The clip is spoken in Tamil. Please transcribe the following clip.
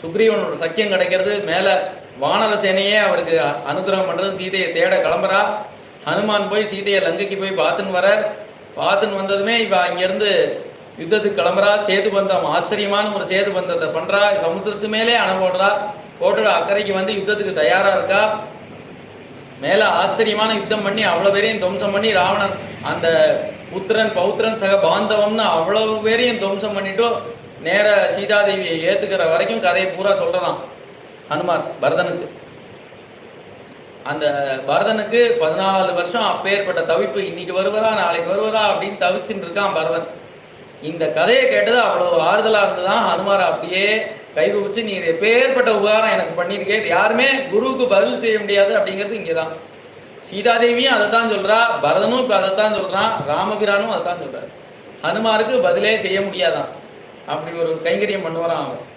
சுக்ரீவனோட சக்கியம் கிடைக்கிறது, மேலே வானர சேனையே அவருக்கு அனுகிரகம் பண்ணுறது, சீதையை தேட கிளம்புறா. ஹனுமான் போய் சீதையை லங்கைக்கு போய் பார்த்துன்னு வரார். பார்த்துன்னு வந்ததுமே இவ இங்கேருந்து யுத்தத்துக்கு கிளம்புறா. சேது பந்தம், ஆச்சரியமான ஒரு சேது பந்தத்தை பண்ணுறா. சமுத்திரத்து மேலே அணை போடுறா. போட்டு அக்கறைக்கு வந்து யுத்தத்துக்கு தயாராக இருக்கா. மேலே ஆச்சரியமான யுத்தம் பண்ணி அவ்வளோ பேரையும் துவம்சம் பண்ணி ராவணன் அந்த புத்திரன் பௌத்திரன் சக பாந்தவம்னு அவ்வளோ பேரையும் துவம்சம் பண்ணிட்டு நேர சீதாதேவியை ஏற்றுக்கிற வரைக்கும் கதையை பூரா சொல்கிறான் ஹனுமார் பரதனுக்கு. அந்த பரதனுக்கு 14 வருஷம் அப்பேற்பட்ட தவிப்பு, இன்னைக்கு வருவரா நாளைக்கு வருவரா அப்படின்னு தவிச்சுட்டு இருக்கான் பரதன். இந்த கதையை கேட்டது அவ்வளோ ஆறுதலாக இருந்துதான் ஹனுமார் அப்படியே கைகுவிச்சு, நீ எப்பேற்பட்ட உபகாரம் எனக்கு பண்ணியிருக்கேன், யாருமே குருவுக்கு பதில் செய்ய முடியாது அப்படிங்கிறது இங்கே தான். சீதாதேவியும் அதை தான் சொல்கிறா, பரதனும் இப்போ அதை தான் சொல்கிறான், ராமபிரானும் அதை தான் சொல்கிறார். ஹனுமாருக்கு பதிலே செய்ய முடியாதான், அப்படி ஒரு கைங்கரியம் பண்ணுவாரான் அவன்.